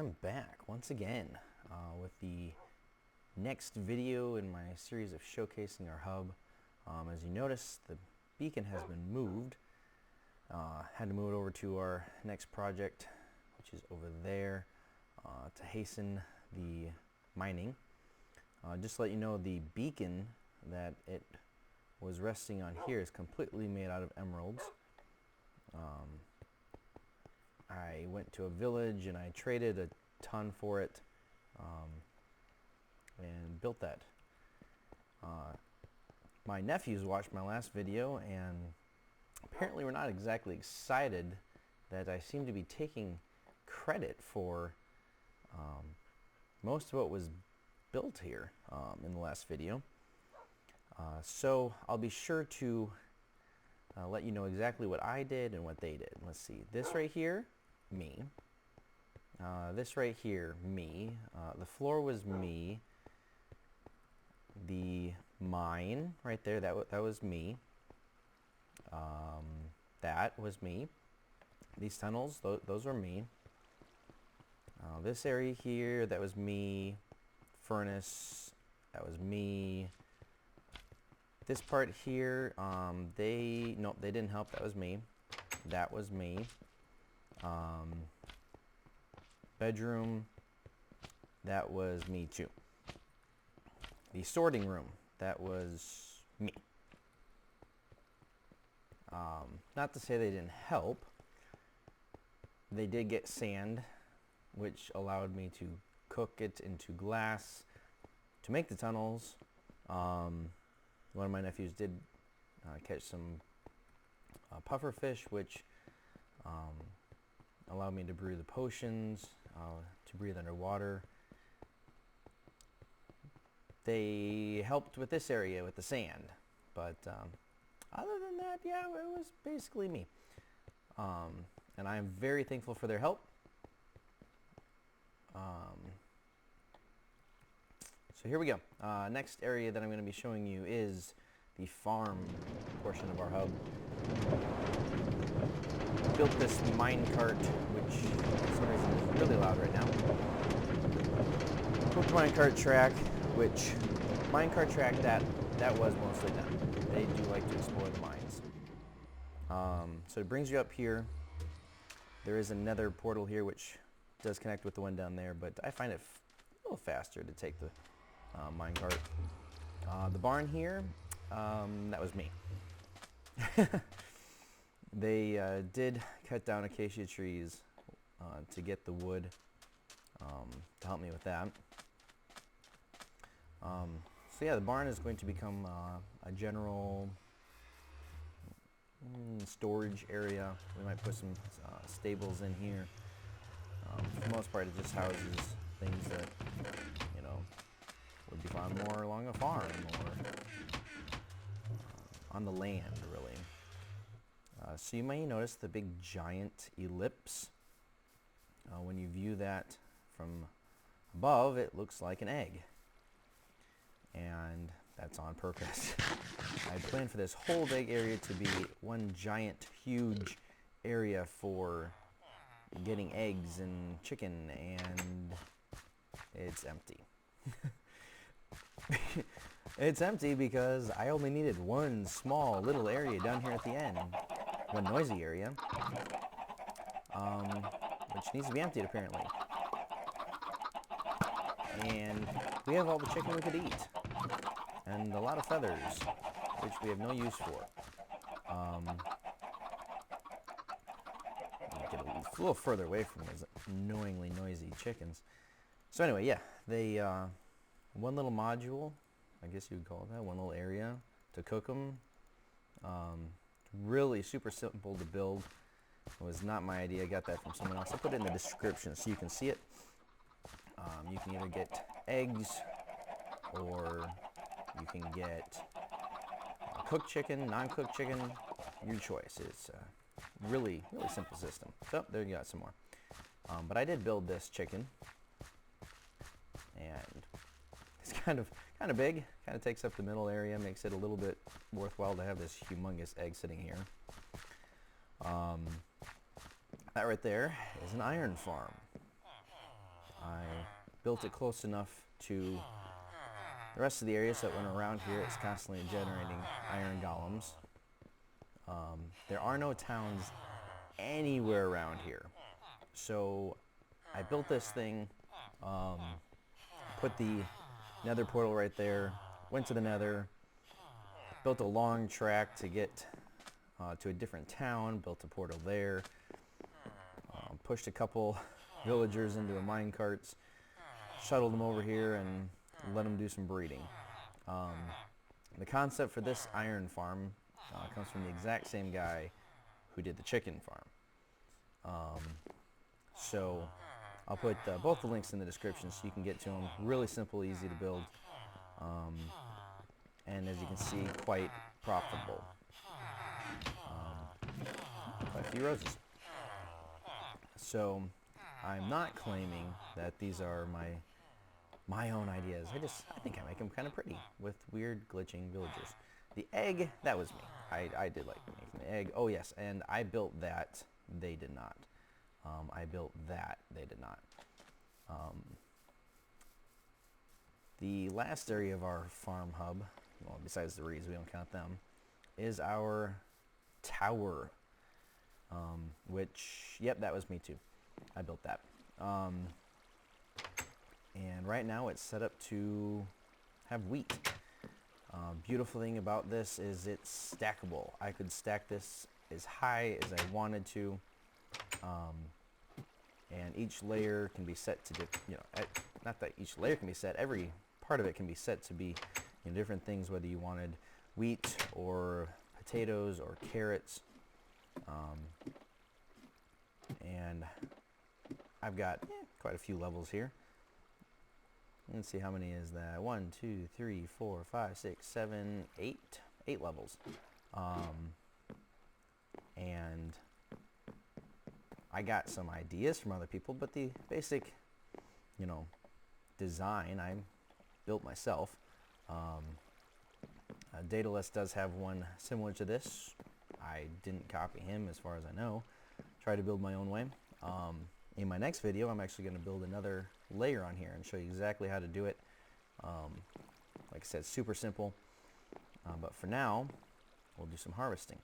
am back once again with the next video in my series of showcasing our hub. As you notice, the beacon has been moved. Had to move it over to our next project, which is over there, to hasten the mining. Just to let you know, the beacon that it was resting on here is completely made out of emeralds. I went to a village and I traded a ton for it, and built that. My nephews watched my last video and apparently were not exactly excited that I seem to be taking credit for most of what was built here in the last video. So I'll be sure to let you know exactly what I did and what they did. Let's see, this right here, me. This right here, me. The floor was me. The mine right there, that was me. That was me. These tunnels, those were me. This area here, that was me. Furnace, that was me. This part here, they didn't help. That was me. That was me. Bedroom, that was me too. The sorting room, that was me. Not to say they didn't help. They did get sand, which allowed me to cook it into glass to make the tunnels. One of my nephews did catch some puffer fish, which allowed me to brew the potions, to breathe underwater. They helped with this area with the sand, but other than that, yeah, it was basically me. And I am very thankful for their help. So here we go. Next area that I'm going to be showing you is the farm portion of our hub. Built this mine cart, which for some reason is really loud right now. Built mine cart track, which mine cart track that was mostly done. They do like to explore the mines. So it brings you up here. There is another portal here which does connect with the one down there, but I find it a little faster to take the mine cart. The barn here, that was me. They did cut down acacia trees to get the wood to help me with that. So yeah, the barn is going to become a general storage area. We might put some stables in here. For the most part, it just houses things that, you know, would be found more along a farm or on the land, really. So you may notice the big giant ellipse. When you view that from above, it looks like an egg. And that's on purpose. I planned for this whole big area to be one giant, huge area for getting eggs and chicken, and it's empty. It's empty because I only needed one small little area down here at the end. One noisy area, which needs to be emptied apparently. And we have all the chicken we could eat, and a lot of feathers, which we have no use for. Get a little further away from those annoyingly noisy chickens. So anyway, yeah, they one little module, I guess you would call it that, one little area to cook them. Really super simple to build. It was not my idea. I got that from someone else. I'll put it in the description so you can see it. You can either get eggs or you can get cooked chicken, non-cooked chicken, your choice. It's a really simple system. So there you got some more. But I did build this chicken, and it's kind of big. Kind of takes up the middle area, makes it a little bit worthwhile to have this humongous egg sitting here. That right there is an iron farm. I built it close enough to the rest of the area so that when around here it's constantly generating iron golems. There are no towns anywhere around here. So I built this thing, put the nether portal right there, went to the nether, built a long track to get to a different town, built a portal there, pushed a couple villagers into a mine carts, shuttled them over here and let them do some breeding. The concept for this iron farm comes from the exact same guy who did the chicken farm. So I'll put both the links in the description so you can get to them. Really simple, easy to build, and as you can see, quite profitable. Quite a few roses. So I'm not claiming that these are my own ideas. I think I make them kind of pretty with weird glitching villagers. The egg, that was me. I did like making the egg. Oh yes, and I built that. They did not. I built that. They did not. The last area of our farm hub, well, besides the reeds, we don't count them, is our tower. Which, yep, that was me too. I built that. And right now it's set up to have wheat. Beautiful thing about this is it's stackable. I could stack this as high as I wanted to, and each layer can be set to, not that each layer can be set, every part of it can be set to be different things, whether you wanted wheat or potatoes or carrots. And I've got quite a few levels here. Let's see, how many is that? 1, 2, 3, 4, 5, 6, 7, 8. 8 levels. And I got some ideas from other people, but the basic, design I built myself. Daedalus does have one similar to this. I didn't copy him as far as I know. Try to build my own way. In my next video, I'm actually going to build another layer on here and show you exactly how to do it. Like I said, super simple. But for now, we'll do some harvesting.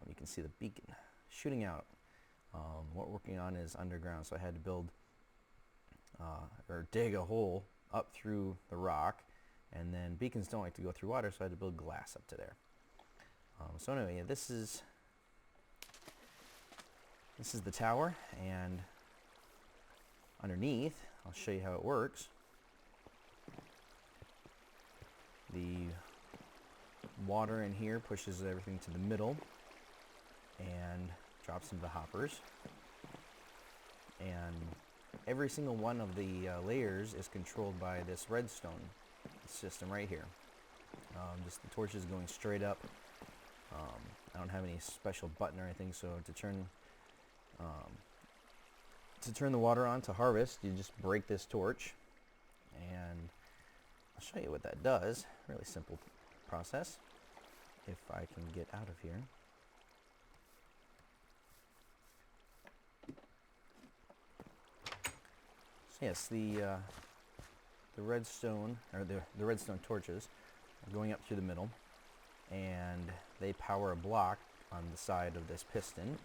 You can see the beacon shooting out. What we're working on is underground, so I had to build or dig a hole up through the rock, and then beacons don't like to go through water, so I had to build glass up to there. So anyway, yeah, this is the tower, and underneath, I'll show you how it works. The water in here pushes everything to the middle and drops into the hoppers. And every single one of the layers is controlled by this redstone system right here. Just the torches going straight up. I don't have any special button or anything, so to turn the water on to harvest, you just break this torch, and I'll show you what that does. Really simple process. If I can get out of here. So yes, the redstone, or the redstone torches are going up through the middle, and they power a block on the side of this piston.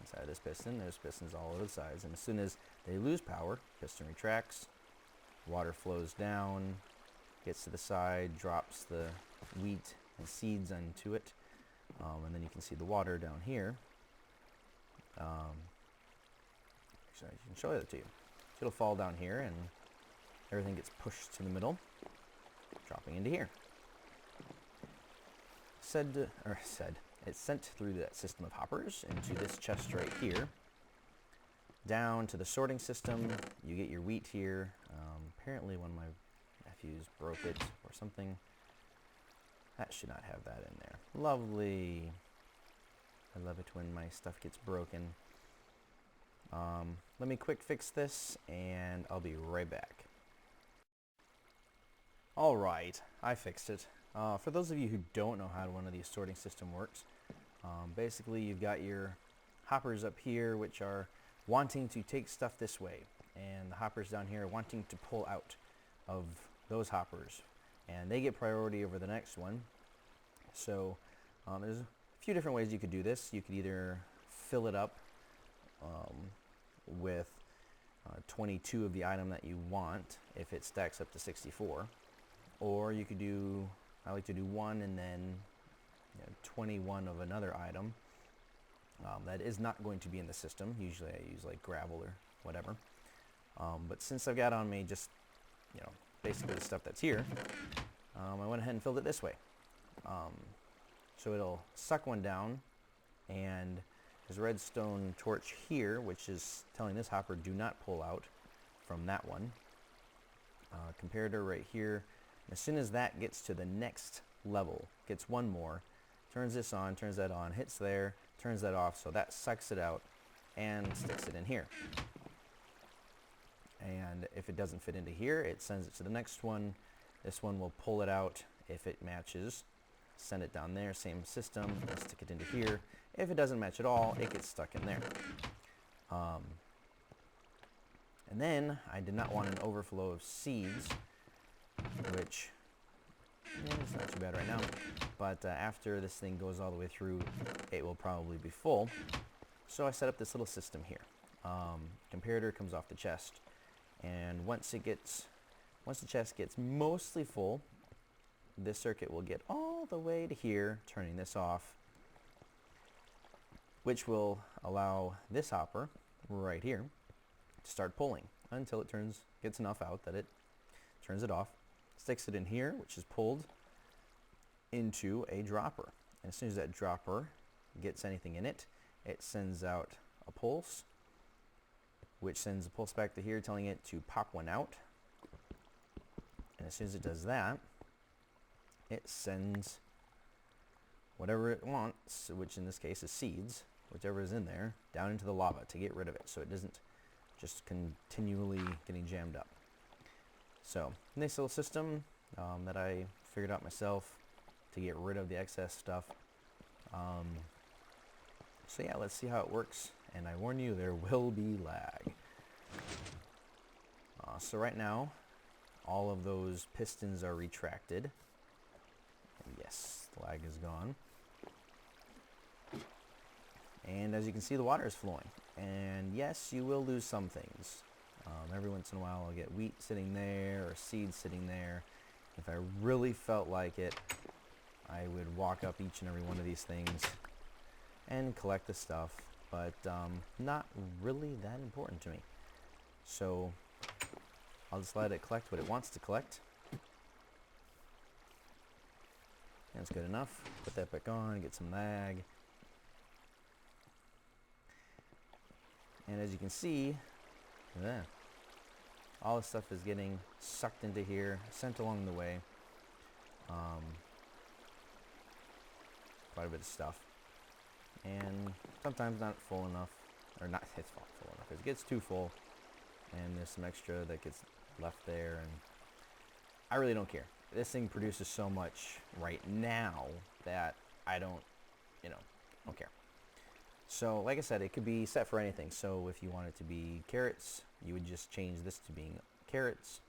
Inside of this piston, there's pistons all over the sides, and as soon as they lose power, piston retracts, water flows down, gets to the side, drops the wheat and seeds into it, and then you can see the water down here. Actually, I can show that to you. So it'll fall down here, and everything gets pushed to the middle, dropping into here. It's sent through that system of hoppers into this chest right here, down to the sorting system. You get your wheat here. Apparently one of my nephews broke it or something. That should not have that in there. Lovely. I love it when my stuff gets broken. Let me quick fix this, and I'll be right back. Alright, I fixed it. For those of you who don't know how one of these sorting system works, basically you've got your hoppers up here which are wanting to take stuff this way, and the hoppers down here wanting to pull out of those hoppers, and they get priority over the next one. So there's a few different ways you could do this. You could either fill it up with 22 of the item that you want if it stacks up to 64, or you could do, I like to do one and then 21 of another item that is not going to be in the system. Usually I use like gravel or whatever, but since I've got on me just basically the stuff that's here, I went ahead and filled it this way. So it'll suck one down, and there's a redstone torch here which is telling this hopper do not pull out from that one. Comparator right here. As soon as that gets to the next level, gets one more, turns this on, turns that on, hits there, turns that off, so that sucks it out and sticks it in here. And if it doesn't fit into here, it sends it to the next one. This one will pull it out if it matches, send it down there, same system, and stick it into here. If it doesn't match at all, it gets stuck in there. And then I did not want an overflow of seeds, which it's not too bad right now, but after this thing goes all the way through, it will probably be full. So I set up this little system here. Comparator comes off the chest, and once the chest gets mostly full, this circuit will get all the way to here, turning this off, which will allow this hopper right here to start pulling until it gets enough out that it turns it off, sticks it in here, which is pulled into a dropper. And as soon as that dropper gets anything in it, it sends out a pulse, which sends a pulse back to here telling it to pop one out. And as soon as it does that, it sends whatever it wants, which in this case is seeds, whichever is in there, down into the lava to get rid of it, so it doesn't just continually getting jammed up. So nice little system that I figured out myself to get rid of the excess stuff. So yeah, let's see how it works, and I warn you, there will be lag. So right now, all of those pistons are retracted. And yes, the lag is gone. And as you can see, the water is flowing. And yes, you will lose some things. Every once in a while I'll get wheat sitting there or seeds sitting there. If I really felt like it, I would walk up each and every one of these things and collect the stuff, but not really that important to me. So I'll just let it collect what it wants to collect. That's good enough. Put that back on, get some lag. And as you can see, yeah, all this stuff is getting sucked into here, sent along the way. Quite a bit of stuff. And sometimes not full enough, or not, it's not full enough. It gets too full, and there's some extra that gets left there, and I really don't care. This thing produces so much right now that I don't care. So like I said, it could be set for anything. So if you want it to be carrots, you would just change this to being carrots.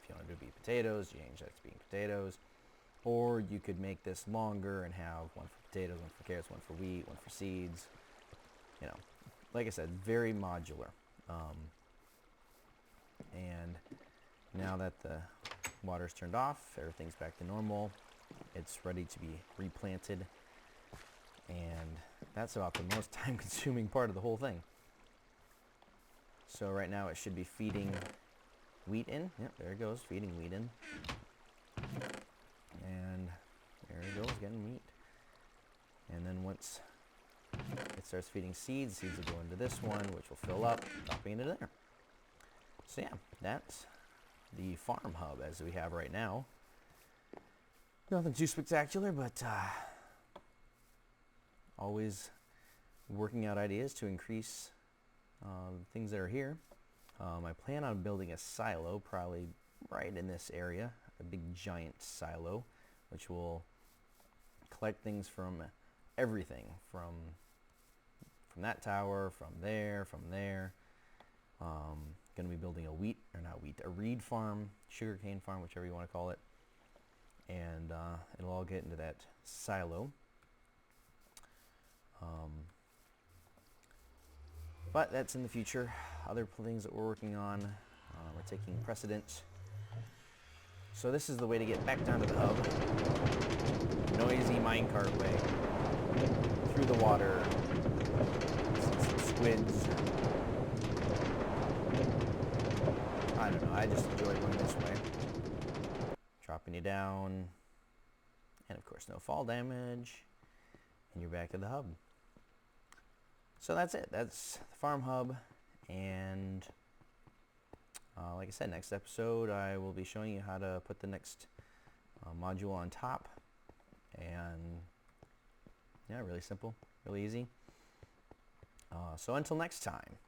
If you want it to be potatoes, you change that to being potatoes. Or you could make this longer and have one for potatoes, one for carrots, one for wheat, one for seeds. Like I said, very modular. And now that the water's turned off, everything's back to normal. It's ready to be replanted. And that's about the most time-consuming part of the whole thing. So right now it should be feeding wheat in. Yep, there it goes, feeding wheat in. And there it goes, getting wheat. And then once it starts feeding seeds, seeds will go into this one, which will fill up, dropping into there. So yeah, that's the farm hub as we have right now. Nothing too spectacular, but always working out ideas to increase things that are here. I plan on building a silo, probably right in this area, a big giant silo, which will collect things from everything, from that tower, from there, going to be building a reed farm, sugarcane farm, whichever you want to call it. And it'll all get into that silo. But that's in the future. Other things that we're working on are taking precedence. So this is the way to get back down to the hub. Noisy minecart way. Through the water. Some squids. I don't know, I just enjoy going this way. Dropping you down. And of course no fall damage. And you're back at the hub. So that's it. That's the farm hub. And like I said, next episode I will be showing you how to put the next module on top. And yeah, really simple, really easy. So until next time.